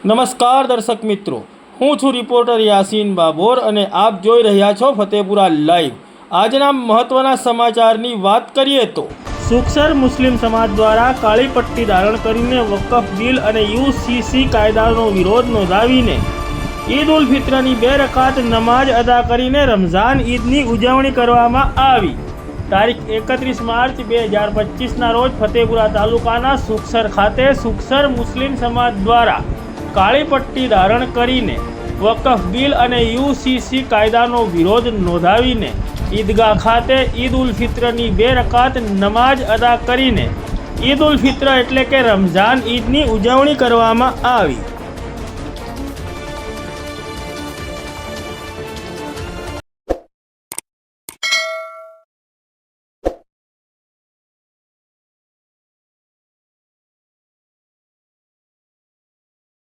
નમસ્કાર દર્શક મિત્રો, હું છું રિપોર્ટર યાસીન બાબોર અને આપ જોઈ રહ્યા છો ફતેપુરા લાઈવ। આજના મહત્વના સમાચારની વાત કરીએ તો સુખસર મુસ્લિમ સમાજ દ્વારા કાળી પટ્ટી ધારણ કરીને વકફ બિલ અને યુસીસી કાયદાનો વિરોધ નોંધાવીને ઈદ ઉલ ફિત્રની 2 રકાત નમાઝ અદા કરીને રમઝાન ઈદની ઉજવણી કરવામાં આવી। તારીખ 31 માર્ચ 2025ના રોજ ફતેપુરા તાલુકાના સુખસર ખાતે સુખસર મુસ્લિમ સમાજ દ્વારા કાળી પટ્ટી ધારણ કરીને વકફ બિલ અને યુસીસી કાયદાનો વિરોધ નોંધાવીને ઈદગાહ ખાતે ઈદ ઉલ ફિત્રની 2 રકાત નમાઝ અદા કરીને ઈદ ઉલ ફિત્ર એટલે કે રમઝાન ઈદની ઉજવણી કરવામાં આવી।